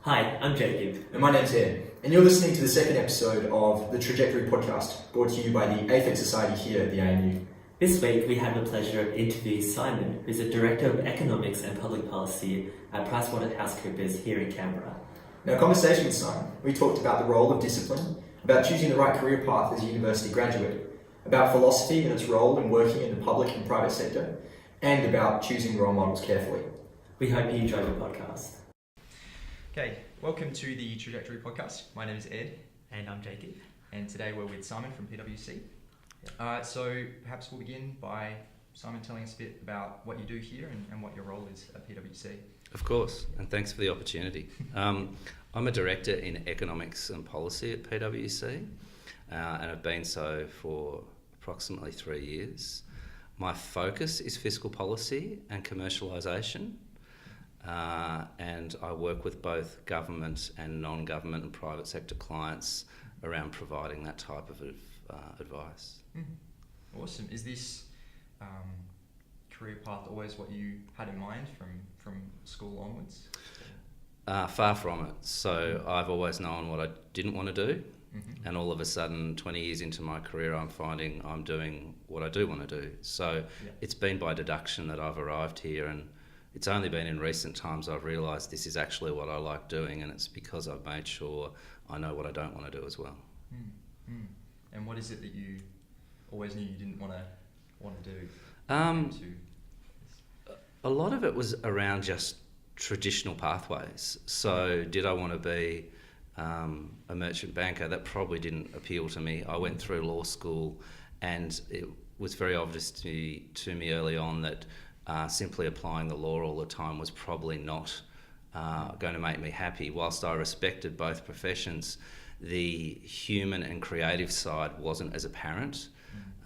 Hi, I'm Jacob. And my name's Ed. And you're listening to the second episode of the Trajectory podcast, brought to you by the AFEX Society here at the ANU. This week we had the pleasure of interviewing Simon, who's a Director of Economics and Public Policy at PwC here in Canberra. Now, conversation with Simon, we talked about the role of discipline, about choosing the right career path as a university graduate, about philosophy and its role in working in the public and private sector, and about choosing role models carefully. We hope you enjoy the podcast. Okay, welcome to the Trajectory podcast. My name is Ed. And I'm Jacob. And today we're with Simon from PwC. So perhaps we'll begin by Simon telling us a bit about what you do here and what your role is at PwC. Of course, and thanks for the opportunity. I'm a Director in Economics and Policy at PwC, and I've been so for approximately 3 years. My focus is fiscal policy and commercialisation. And I work with both government and non-government and private sector clients around providing that type of advice. Mm-hmm. Awesome. Is this career path always what you had in mind from school onwards? Far from it. So I've always known what I didn't want to do, mm-hmm. and all of a sudden, 20 years into my career, I'm finding I'm doing what I do want to do. So It's been by deduction that I've arrived here, and it's only been in recent times I've realised this is actually what I like doing, and it's because I've made sure I know what I don't want to do as well. And what is it that you always knew you didn't want to do? A lot of it was around just traditional pathways. So did I want to be a merchant banker? That probably didn't appeal to me. I went through law school, and it was very obvious to me early on that simply applying the law all the time was probably not going to make me happy. Whilst I respected both professions, the human and creative side wasn't as apparent.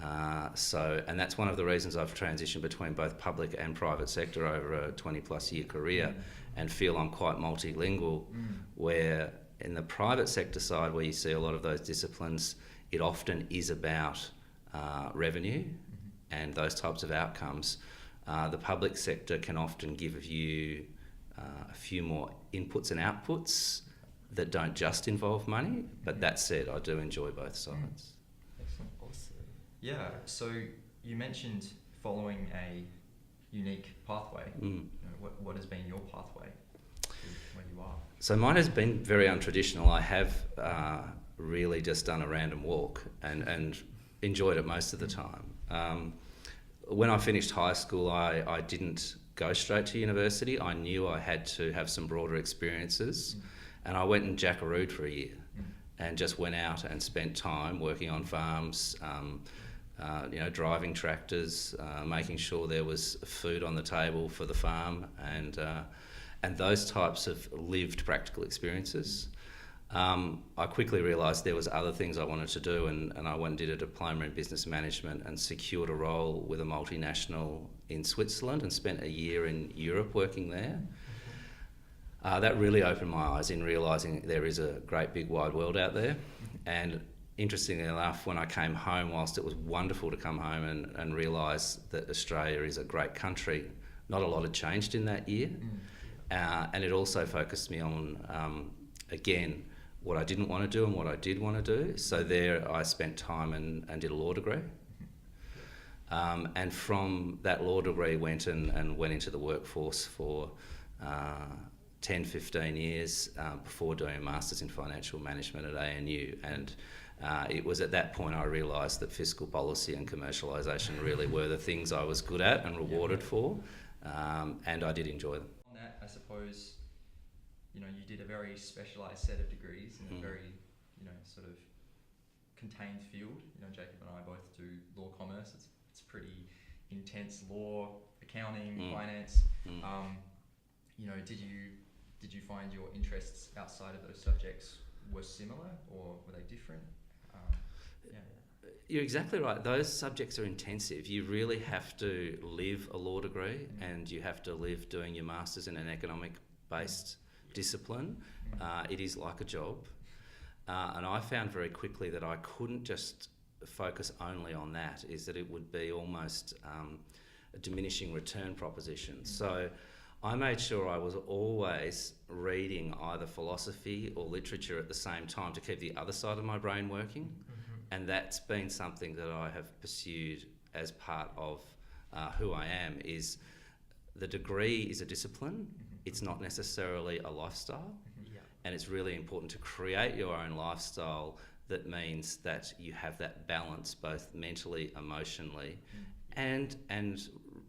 And that's one of the reasons I've transitioned between both public and private sector over a 20 plus year career and feel I'm quite multilingual, where in the private sector side, where you see a lot of those disciplines, it often is about revenue and those types of outcomes. The public sector can often give you a few more inputs and outputs that don't just involve money, but that said, I do enjoy both sides. Excellent. Awesome. Yeah, so you mentioned following a unique pathway. What has been your pathway to where you are? So mine has been very untraditional. I have really just done a random walk and enjoyed it most of the time. When I finished high school, I didn't go straight to university. I knew I had to have some broader experiences, and I went and jackarooed for a year and just went out and spent time working on farms, driving tractors, making sure there was food on the table for the farm, and those types of lived practical experiences. I quickly realised there was other things I wanted to do, and I went and did a diploma in business management and secured a role with a multinational in Switzerland and spent a year in Europe working there. That really opened my eyes in realising there is a great big wide world out there. And interestingly enough, when I came home, whilst it was wonderful to come home and realise that Australia is a great country, not a lot had changed in that year. And it also focused me on, again, what I didn't want to do and what I did want to do. So there I spent time and did a law degree. And from that law degree went into the workforce for 10, 15 years before doing a Masters in Financial Management at ANU. And it was at that point I realised that fiscal policy and commercialisation really were the things I was good at and rewarded for, and I did enjoy them. On that, I suppose, you did a very specialised set of degrees in a very, sort of contained field. Jacob and I both do law commerce. It's pretty intense law, accounting, finance. Did you find your interests outside of those subjects were similar, or were they different? You're exactly right. Those subjects are intensive. You really have to live a law degree, and you have to live doing your masters in an economic-based discipline. It is like a job. And I found very quickly that I couldn't just focus only on that, is that it would be almost a diminishing return proposition. So I made sure I was always reading either philosophy or literature at the same time to keep the other side of my brain working. And that's been something that I have pursued as part of who I am. Is the degree is a discipline. It's not necessarily a lifestyle. And it's really important to create your own lifestyle that means that you have that balance both mentally, emotionally, and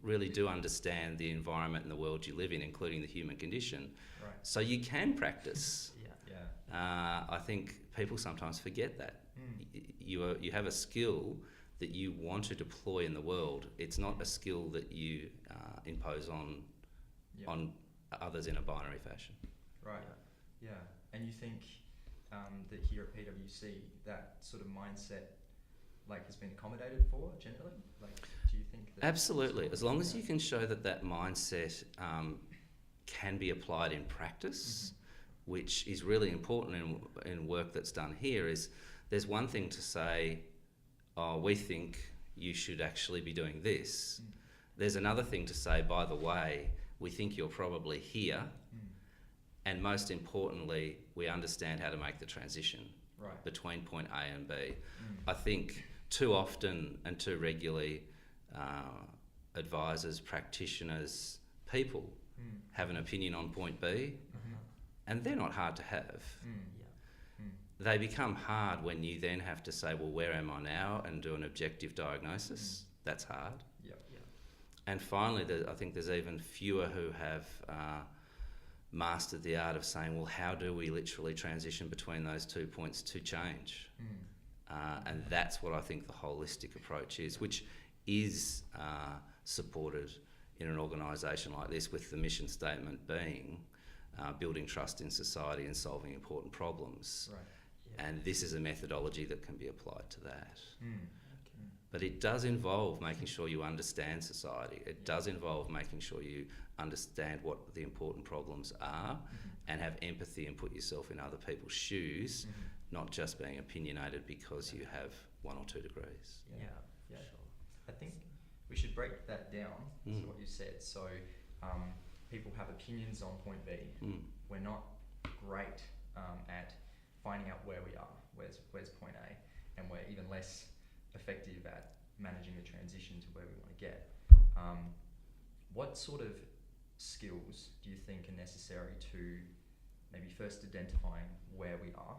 really do understand the environment and the world you live in, including the human condition. Right. So you can practice. Yeah. I think people sometimes forget that. You have a skill that you want to deploy in the world. It's not a skill that you impose on others in a binary fashion. Right. Yeah. And you think that here at PwC, that sort of mindset has been accommodated for generally? Do you think that... Absolutely. As long as you can show that mindset can be applied in practice, which is really important in work that's done here, is there's one thing to say, oh, we think you should actually be doing this. There's another thing to say, by the way, we think you're probably here. And most importantly, we understand how to make the transition between point A and B. I think too often and too regularly, advisors, practitioners, people have an opinion on point B, and they're not hard to have. They become hard when you then have to say, well, where am I now? And do an objective diagnosis. That's hard. And finally, I think there's even fewer who have mastered the art of saying, well, how do we literally transition between those 2 points to change? And that's what I think the holistic approach is, which is supported in an organisation like this, with the mission statement being building trust in society and solving important problems. And this is a methodology that can be applied to that. But it does involve making sure you understand society. It does involve making sure you understand what the important problems are and have empathy and put yourself in other people's shoes, not just being opinionated because you have 1 or 2 degrees. Yeah. Sure. I think we should break that down to what you said. So people have opinions on point B. We're not great at finding out where we are, where's point A, and we're even less effective at managing the transition to where we want to get. What sort of skills do you think are necessary to maybe first identifying where we are,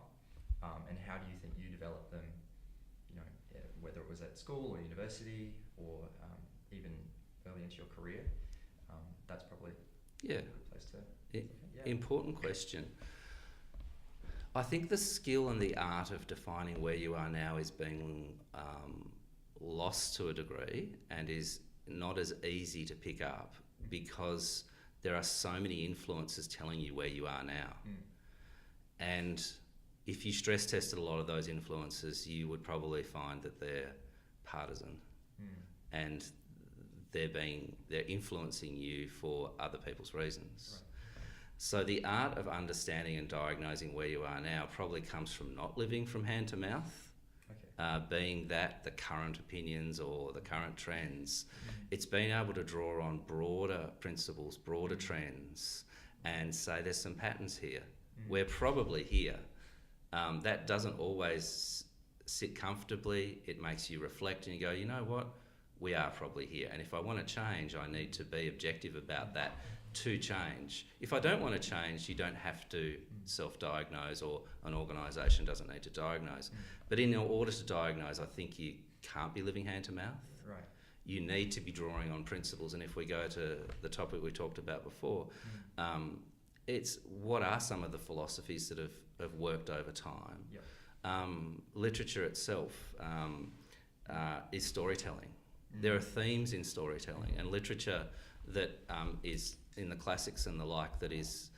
and how do you think you develop them, whether it was at school or university or even early into your career? That's probably a good place to... Important question. I think the skill and the art of defining where you are now is being lost to a degree, and is not as easy to pick up because there are so many influences telling you where you are now. And if you stress tested a lot of those influences, you would probably find that they're partisan and they're influencing you for other people's reasons. So the art of understanding and diagnosing where you are now probably comes from not living from hand to mouth, being that the current opinions or the current trends. It's being able to draw on broader principles, broader trends, and say there's some patterns here. We're probably here. That doesn't always sit comfortably. It makes you reflect and you go, you know what? We are probably here. And if I want to change, I need to be objective about that to change. If I don't want to change, you don't have to self-diagnose, or an organisation doesn't need to diagnose. But in order to diagnose, I think you can't be living hand to mouth. You need to be drawing on principles. And if we go to the topic we talked about before, it's what are some of the philosophies that have worked over time. Literature itself is storytelling. There are themes in storytelling, and literature that is in the classics and the like, that is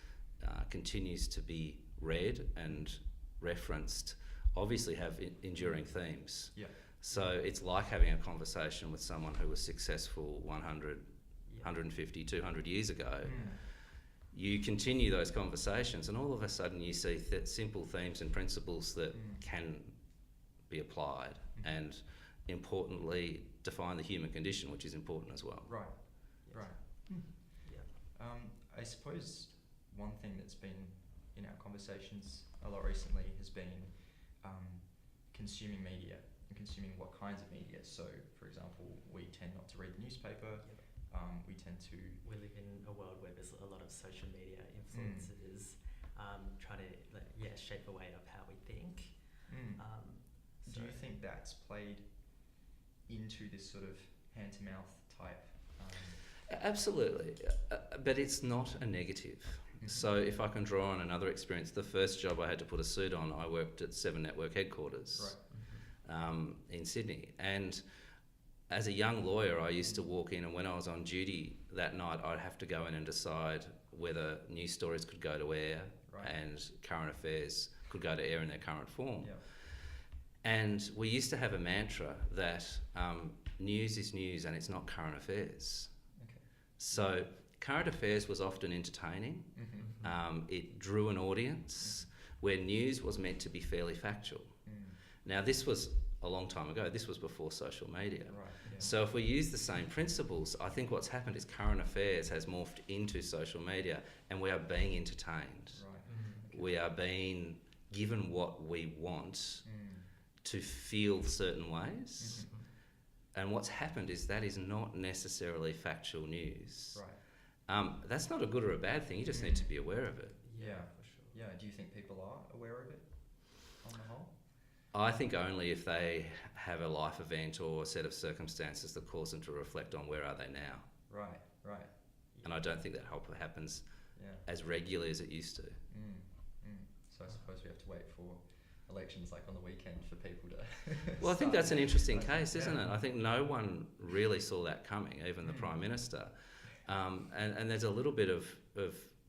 continues to be read and referenced, obviously have enduring themes. So it's like having a conversation with someone who was successful 100, 150, 200 years ago. You continue those conversations and all of a sudden you see simple themes and principles that can be applied, and importantly define the human condition, which is important as well. I suppose one thing that's been in our conversations a lot recently has been consuming media and consuming what kinds of media. So, for example, we tend not to read the newspaper. We tend to... We live in a world where there's a lot of social media influences trying to shape the way of how we think. Do you think that's played into this sort of hand-to-mouth type? Absolutely, but it's not a negative. So if I can draw on another experience, the first job I had to put a suit on, I worked at Seven Network headquarters in Sydney. And as a young lawyer, I used to walk in, and when I was on duty that night, I'd have to go in and decide whether news stories could go to air and current affairs could go to air in their current form. And we used to have a mantra that news is news and it's not current affairs. So current affairs was often entertaining. It drew an audience where news was meant to be fairly factual. Now, this was a long time ago. This was before social media. So if we use the same principles, I think what's happened is current affairs has morphed into social media, and we are being entertained. We are being given what we want to feel certain ways. And what's happened is that is not necessarily factual news. That's not a good or a bad thing. You just need to be aware of it. Yeah, for sure. Yeah, do you think people are aware of it on the whole? I think only if they have a life event or a set of circumstances that cause them to reflect on where are they now. Right. And I don't think that happens as regularly as it used to. So I suppose we have to wait for elections like on the weekend for people to... Well, I think that's an interesting case, isn't it? I think no one really saw that coming, even the Prime Minister. And there's a little bit of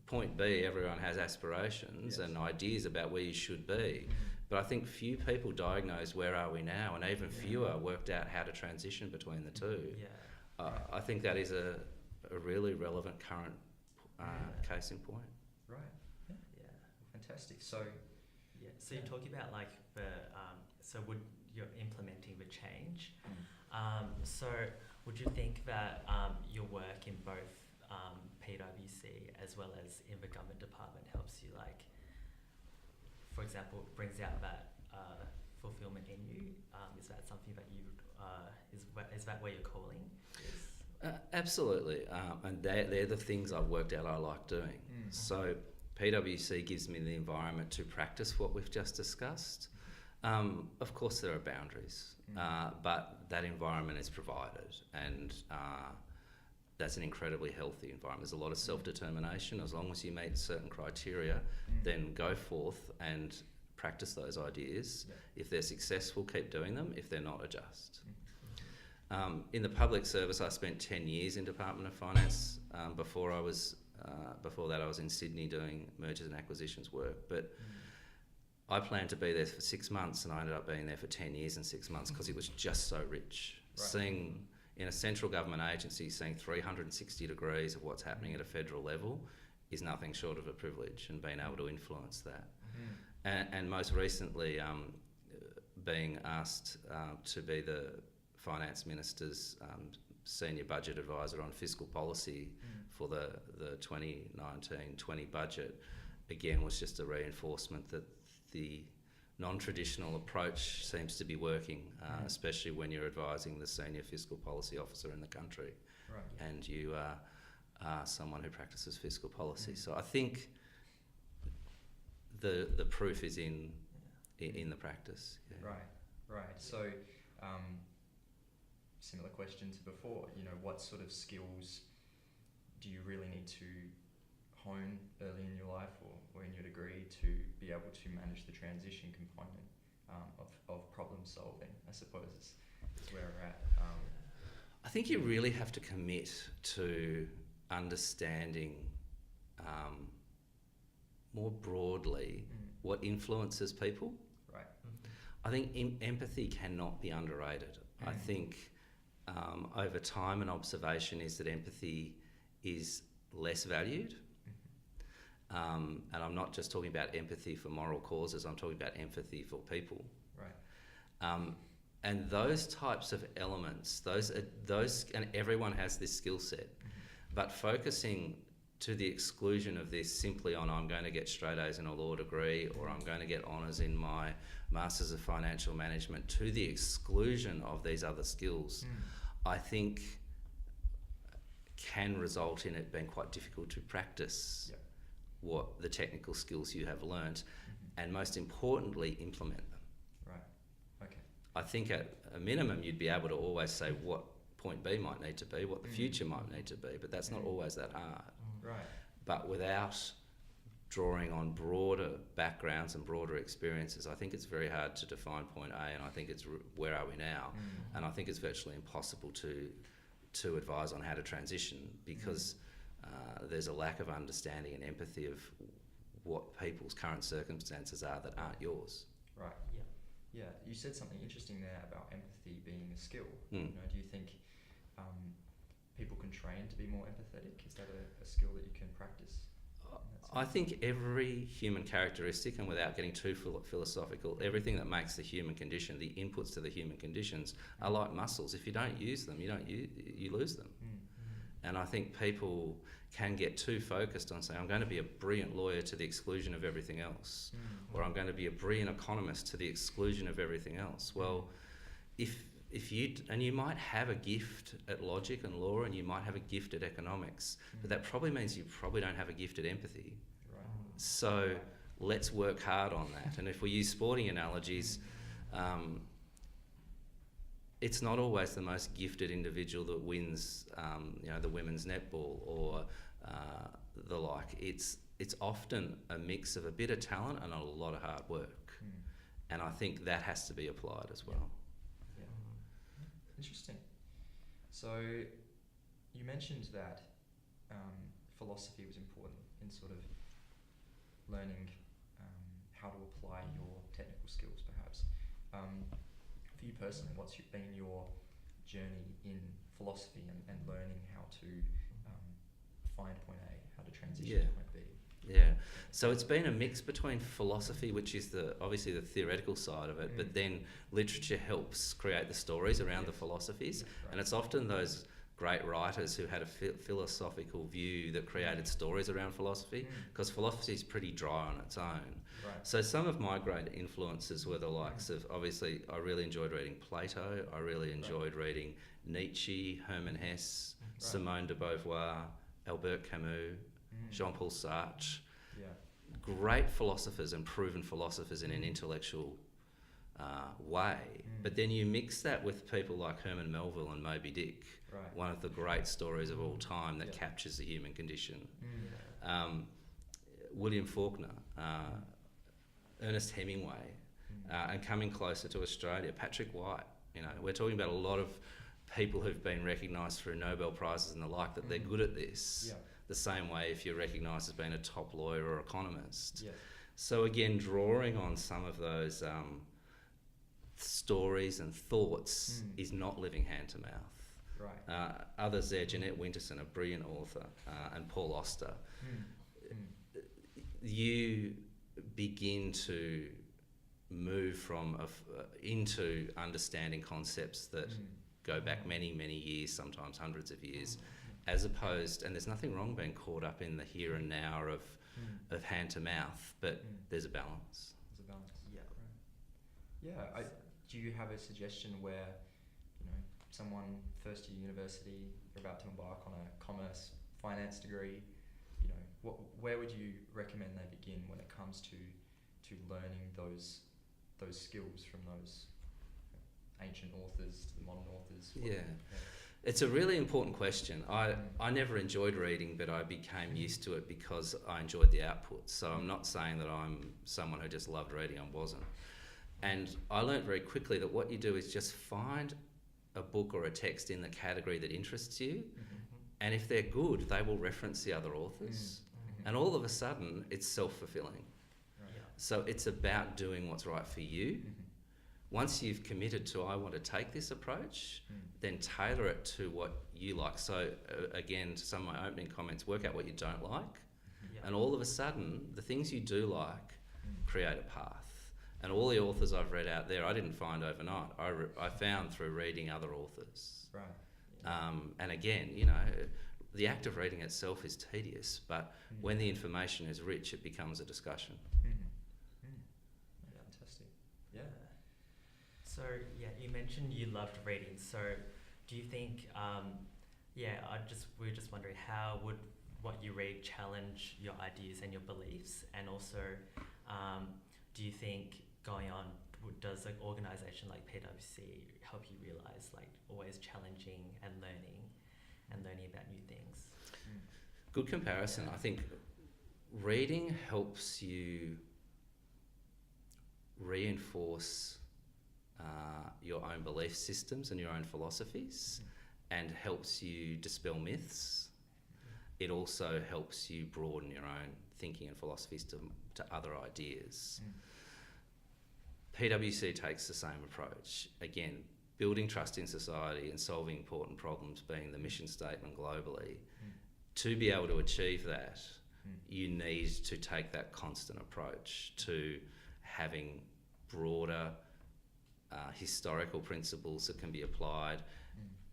point B, everyone has aspirations and ideas about where you should be. But I think few people diagnose where are we now, and even fewer worked out how to transition between the two. I think that is a really relevant current case in point. Right. Yeah. Fantastic. So you're talking about like you're implementing the change. So would you think that your work in both PwC as well as in the government department helps you, like, for example, brings out that fulfillment in you? Is that something that you is that where your calling is? Absolutely, and they're the things I've worked out I like doing. So PwC gives me the environment to practice what we've just discussed. Of course, there are boundaries, but that environment is provided, and that's an incredibly healthy environment. There's a lot of self-determination. As long as you meet certain criteria, then go forth and practice those ideas. If they're successful, keep doing them. If they're not, adjust. In the public service, I spent 10 years in Department of Finance. Before that, I was in Sydney doing mergers and acquisitions work. But I planned to be there for 6 months, and I ended up being there for 10 years and 6 months because it was just so rich. Seeing, in a central government agency, seeing 360 degrees of what's happening at a federal level is nothing short of a privilege, and being able to influence that. And most recently, being asked to be the Finance Minister's senior budget advisor on fiscal policy for the 2019-20 budget, again, was just a reinforcement that the non-traditional approach seems to be working, especially when you're advising the senior fiscal policy officer in the country, and you are someone who practices fiscal policy. So I think the proof is in the practice. Right. So similar question to before, what sort of skills do you really need to hone early in your life or in your degree to be able to manage the transition component of problem solving, I suppose is where we're at. I think you really have to commit to understanding more broadly what influences people. I think empathy cannot be underrated. I think over time an observation is that empathy is less valued. And I'm not just talking about empathy for moral causes, I'm talking about empathy for people. And those types of elements, those, and everyone has this skill set, but focusing to the exclusion of this simply on I'm going to get straight A's in a law degree, or I'm going to get honours in my Masters of Financial Management, to the exclusion of these other skills, I think can result in it being quite difficult to practice what the technical skills you have learnt, and most importantly, implement them. Right. Okay. I think at a minimum you'd be able to always say what point B might need to be, what the future might need to be, but that's not always that hard. Right. But without drawing on broader backgrounds and broader experiences, I think it's very hard to define point A, and I think it's where are we now, and I think it's virtually impossible to advise on how to transition, because there's a lack of understanding and empathy of what people's current circumstances are that aren't yours. Right. Yeah. Yeah. You said something interesting there about empathy being a skill. Mm. You know, do you think people can train to be more empathetic? Is that a skill that you can practice? I think every human characteristic, and without getting too philosophical, everything that makes the human condition, the inputs to the human conditions, are like muscles. If you don't use them, you lose them. And I think people can get too focused on saying, I'm going to be a brilliant lawyer to the exclusion of everything else, or I'm going to be a brilliant economist to the exclusion of everything else. Well, if you might have a gift at logic and law, and you might have a gift at economics, but that probably means you probably don't have a gift at empathy. Right. So let's work hard on that. And if we use sporting analogies, it's not always the most gifted individual that wins, the women's netball or the like. It's often a mix of a bit of talent and a lot of hard work. And I think that has to be applied as well. Yeah. Interesting. So you mentioned that philosophy was important in sort of learning how to apply your technical skills, perhaps. For you personally, what's been your journey in philosophy and learning how to find point A, how to transition to point B? Yeah, so it's been a mix between philosophy, which is obviously the theoretical side of it, but then literature helps create the stories around the philosophies, and it's often those great writers who had a philosophical view that created stories around philosophy, because philosophy is pretty dry on its own. Right. So some of my great influences were the likes of, obviously, I really enjoyed reading Plato, I really enjoyed reading Nietzsche, Hermann Hesse, Simone de Beauvoir, Albert Camus, Jean-Paul Sartre. Yeah. Great philosophers and proven philosophers in an intellectual way. But then you mix that with people like Herman Melville and Moby Dick, one of the great stories of all time that captures the human condition. William Faulkner, Ernest Hemingway, and coming closer to Australia, Patrick White. We're talking about a lot of people who've been recognised through Nobel Prizes and the like, that they're good at this. Yeah. The same way if you're recognised as being a top lawyer or economist. Yeah. So again, drawing on some of those stories and thoughts is not living hand to mouth. Right. Others there, Jeanette Winterson, a brilliant author, and Paul Auster. You begin to move from into understanding concepts that go back many, many years, sometimes hundreds of years, as opposed, and there's nothing wrong being caught up in the here and now of hand to mouth, but there's a balance. There's a balance. Yeah. Right. Yeah. Do you have a suggestion where, someone first year university, you're about to embark on a commerce finance degree, where would you recommend they begin when it comes to learning those skills from those ancient authors to the modern authors? It's a really important question. I never enjoyed reading, but I became used to it because I enjoyed the output. So I'm not saying that I'm someone who just loved reading. I wasn't. And I learned very quickly that what you do is just find a book or a text in the category that interests you, and if they're good, they will reference the other authors. And all of a sudden, it's self-fulfilling. Right. Yeah. So it's about doing what's right for you. Once you've committed to, I want to take this approach, then tailor it to what you like. So again, to some of my opening comments, work out what you don't like. And all of a sudden, the things you do like create a path. And all the authors I've read out there, I didn't find overnight. I found through reading other authors. Right. And again, the act of reading itself is tedious, but when the information is rich, it becomes a discussion. Fantastic. Yeah. So yeah, you mentioned you loved reading. So do you think, we're just wondering, how would what you read challenge your ideas and your beliefs? And also, do you think going on, does an organisation like PwC help you realise, like, always challenging and learning about new things? Good comparison. I think reading helps you reinforce your own belief systems and your own philosophies, and helps you dispel myths. It also helps you broaden your own thinking and philosophies to other ideas. PwC takes the same approach. Again, building trust in society and solving important problems being the mission statement globally. To be able to achieve that, you need to take that constant approach to having broader historical principles that can be applied,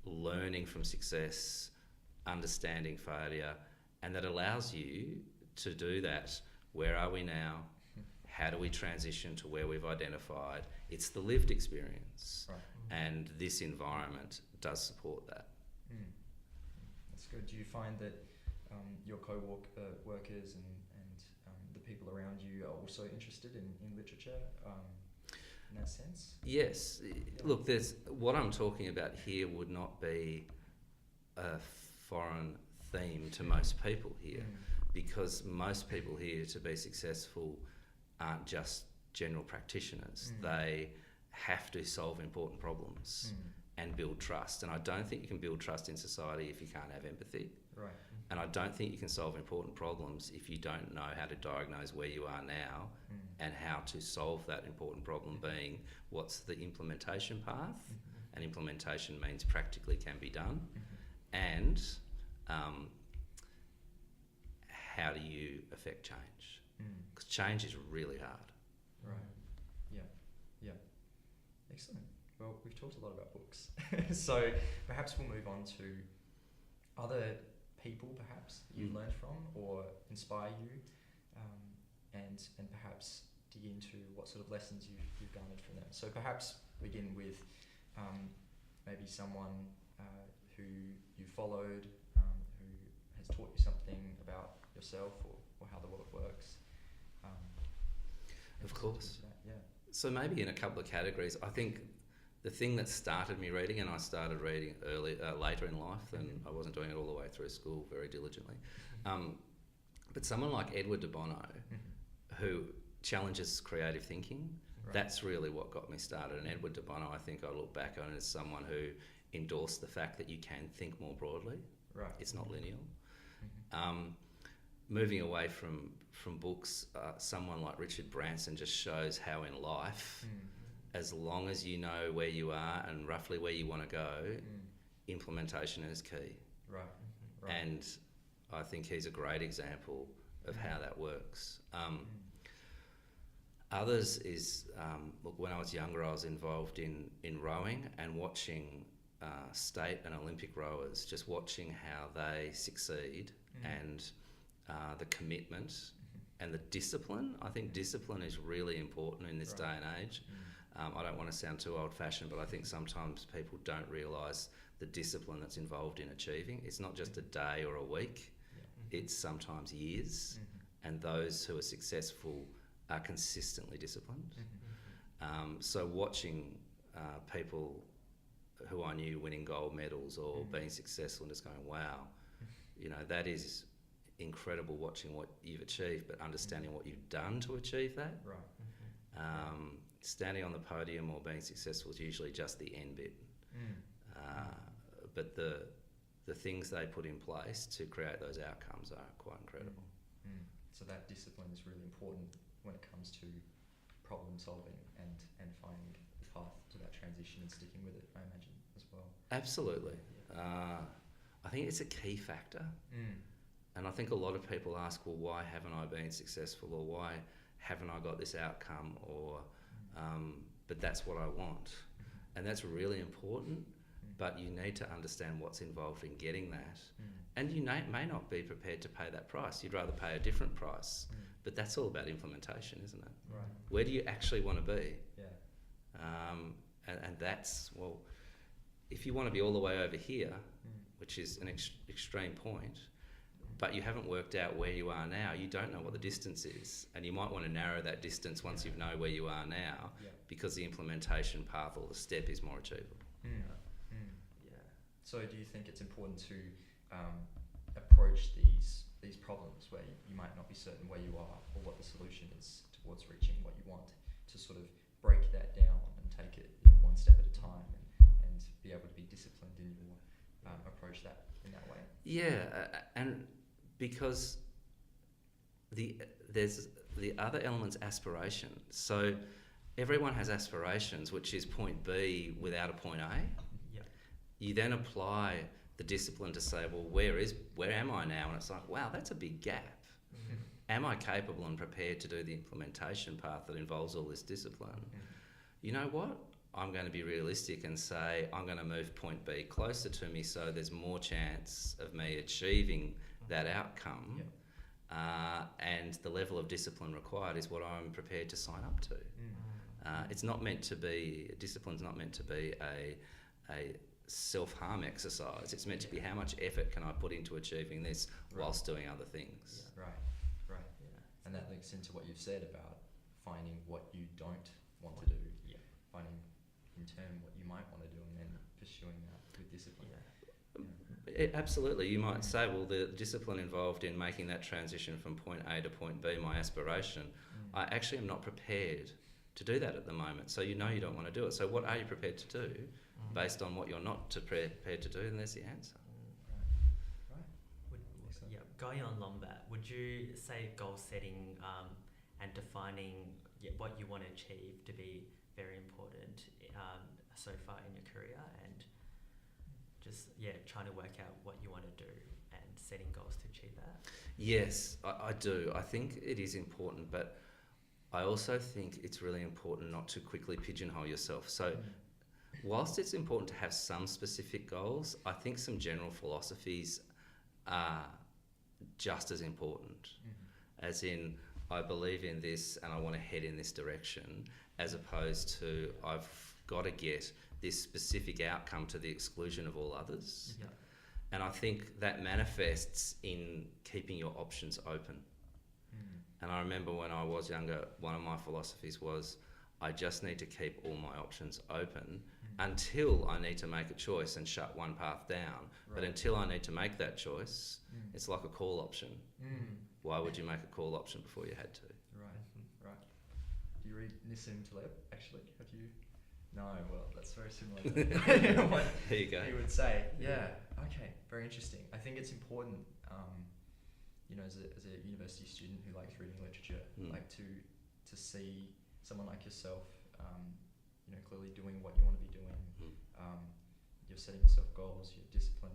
learning from success, understanding failure, and that allows you to do that. Where are we now? How do we transition to where we've identified? It's the lived experience, and this environment does support that. That's good. Do you find that your co-workers and the people around you are also interested in literature in that sense? Yes. Look, what I'm talking about here would not be a foreign theme to most people here, because most people here, to be successful, aren't just general practitioners. They have to solve important problems and build trust. And I don't think you can build trust in society if you can't have empathy. Right. And I don't think you can solve important problems if you don't know how to diagnose where you are now and how to solve that important problem, being what's the implementation path. And implementation means practically can be done. And how do you affect change? Because change is really hard. Right. Yeah. Excellent. Well, we've talked a lot about books. So perhaps we'll move on to other people perhaps you learned from or inspire you, and perhaps dig into what sort of lessons you've garnered from them. So perhaps begin with maybe someone who you followed, who has taught you something about yourself or how the world works. Of course. Yeah. So maybe in a couple of categories. I think the thing that started me reading, and I started reading later in life, than I wasn't doing it all the way through school very diligently. But someone like Edward de Bono, who challenges creative thinking, that's really what got me started. And Edward de Bono, I think I look back on as someone who endorsed the fact that you can think more broadly. Right. It's not linear. Moving away from books, someone like Richard Branson just shows how in life, as long as you know where you are and roughly where you want to go, implementation is key. Right. And I think he's a great example of how that works. Others is, look, when I was younger, I was involved in rowing and watching state and Olympic rowers, just watching how they succeed and the commitment and the discipline. I think discipline is really important in this day and age. I don't want to sound too old-fashioned, but I think sometimes people don't realise the discipline that's involved in achieving. It's not just a day or a week, it's sometimes years, and those who are successful are consistently disciplined. So watching people who I knew winning gold medals or being successful and just going, wow, that is incredible, watching what you've achieved, but understanding what you've done to achieve that. Right. Standing on the podium or being successful is usually just the end bit. But the things they put in place to create those outcomes are quite incredible. So that discipline is really important when it comes to problem solving and finding the path to that transition and sticking with it, I imagine, as well. Absolutely. I think it's a key factor. And I think a lot of people ask, well, why haven't I been successful, or why haven't I got this outcome, or but that's what I want. And that's really important, but you need to understand what's involved in getting that. And you may not be prepared to pay that price. You'd rather pay a different price. But that's all about implementation, isn't it? Right. Where do you actually want to be? Yeah. And that's, well, if you want to be all the way over here, which is an extreme point, but you haven't worked out where you are now, you don't know what the distance is, and you might want to narrow that distance once you know where you are now, because the implementation path or the step is more achievable. Yeah. So do you think it's important to approach these problems where you might not be certain where you are or what the solution is towards reaching what you want, to sort of break that down and take it one step at a time and be able to be disciplined in your approach that in that way? Yeah, and because there's the other element's aspiration. So everyone has aspirations, which is point B without a point A. Yeah. You then apply the discipline to say, well, where am I now? And it's like, wow, that's a big gap. Am I capable and prepared to do the implementation path that involves all this discipline? You know what? I'm going to be realistic and say I'm going to move point B closer to me, so there's more chance of me achieving that outcome. And the level of discipline required is what I'm prepared to sign up to. It's not meant to be, discipline's not meant to be a self-harm exercise. It's meant to be how much effort can I put into achieving this whilst doing other things. Right. And that links into what you've said about finding what you don't want to do, finding in turn what you might want to do, and then pursuing that with discipline. Absolutely. You might say, well, the discipline involved in making that transition from point A to point B, my aspiration, I actually am not prepared to do that at the moment. So you know you don't want to do it. So what are you prepared to do based on what you're not prepared to do? And there's the answer. Going on Lombat, would you say goal setting and defining what you want to achieve to be very important so far in your career, and just trying to work out what you want to do and setting goals to achieve that? Yes, I do. I think it is important, but I also think it's really important not to quickly pigeonhole yourself. So whilst it's important to have some specific goals, I think some general philosophies are just as important. As in, I believe in this and I want to head in this direction, as opposed to I've got to get this specific outcome to the exclusion of all others. And I think that manifests in keeping your options open. And I remember when I was younger, one of my philosophies was I just need to keep all my options open until I need to make a choice and shut one path down. But until I need to make that choice, it's like a call option. Why would you make a call option before you had to? Right. Do you read Nissim Taleb, actually? Have you? No, well, that's very similar to what There you go. he would say. Okay, very interesting. I think it's important, as a university student who likes reading literature, like to see someone like yourself, clearly doing what you want to be doing. You're setting yourself goals, you're disciplined.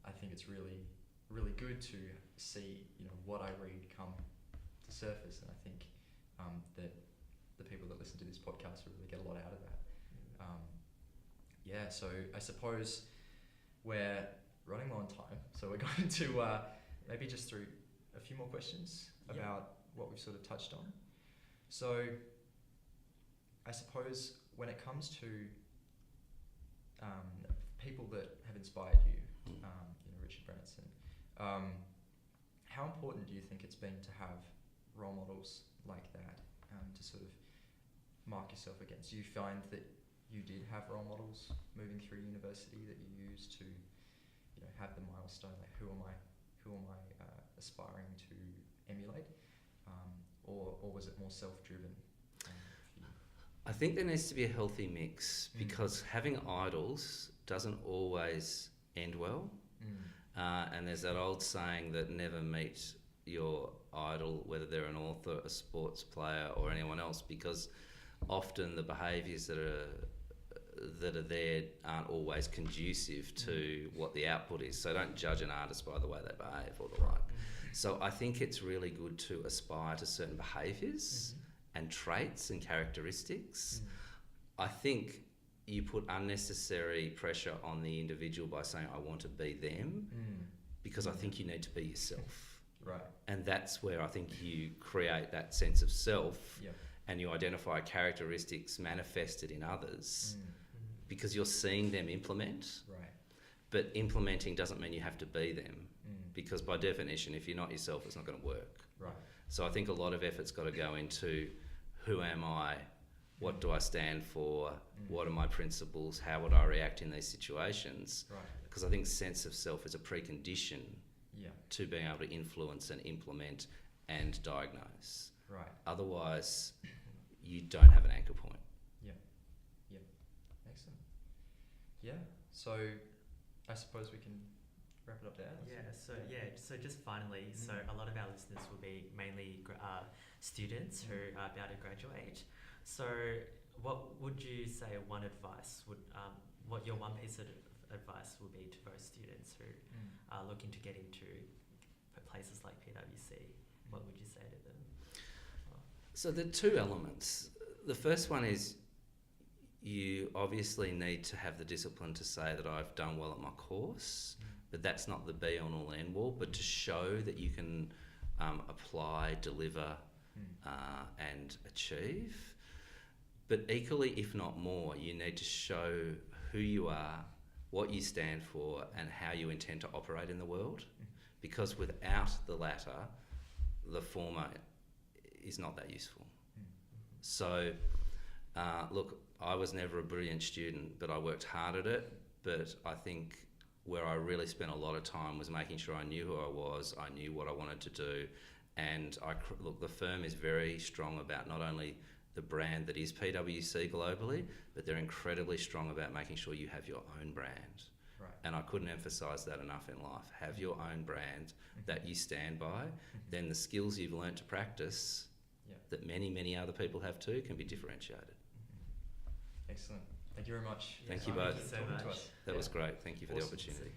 I think it's really, really good to see, what I read come to surface, and I think that the people that listen to this podcast will really get a lot out of that. So I suppose we're running low on time, so we're going to maybe just through a few more questions about what we've sort of touched on. So I suppose when it comes to people that have inspired you, Richard Branson, how important do you think it's been to have role models like that to sort of mark yourself against? Do you find that you did have role models moving through university that you used to, have the milestone, like who am I aspiring to emulate, or was it more self-driven? I think there needs to be a healthy mix, because having idols doesn't always end well. And there's that old saying that never meet your idol, whether they're an author, a sports player, or anyone else, because often the behaviours that are there aren't always conducive to what the output is. So don't judge an artist by the way they behave or the like. So I think it's really good to aspire to certain behaviours and traits and characteristics. I think you put unnecessary pressure on the individual by saying, I want to be them, because I think you need to be yourself. Right. And that's where I think you create that sense of self, Yep. and you identify characteristics manifested in others because you're seeing them implement. Right. But implementing doesn't mean you have to be them, because by definition, if you're not yourself, it's not going to work. Right. So I think a lot of effort's got to go into who am I, what do I stand for, what are my principles, how would I react in these situations? Right. Because I think sense of self is a precondition Yeah. to being able to influence and implement and diagnose. Right. Otherwise, you don't have an anchor point. Excellent. Yeah. So I suppose we can wrap it up there. So just finally, so a lot of our listeners will be mainly students who are about to graduate. So what would you say one advice would, what your one piece of advice would be to those students who are looking to get into places like PwC? What would you say to them? So there are two elements. The first one is you obviously need to have the discipline to say that I've done well at my course, but that's not the be on all end all, but to show that you can apply, deliver and achieve. But equally, if not more, you need to show who you are, what you stand for, and how you intend to operate in the world. Because without the latter, the former is not that useful. So, look, I was never a brilliant student, but I worked hard at it. But I think where I really spent a lot of time was making sure I knew who I was, I knew what I wanted to do. And look, the firm is very strong about not only the brand that is PwC globally, but they're incredibly strong about making sure you have your own brand. Right. And I couldn't emphasise that enough in life. Have your own brand that you stand by, then the skills you've learnt to practice that many, many other people have too can be differentiated. Excellent. Thank you very much. Thank you Simon, both. for so talking much. to us. That was great. Thank you for the Awesome. opportunity.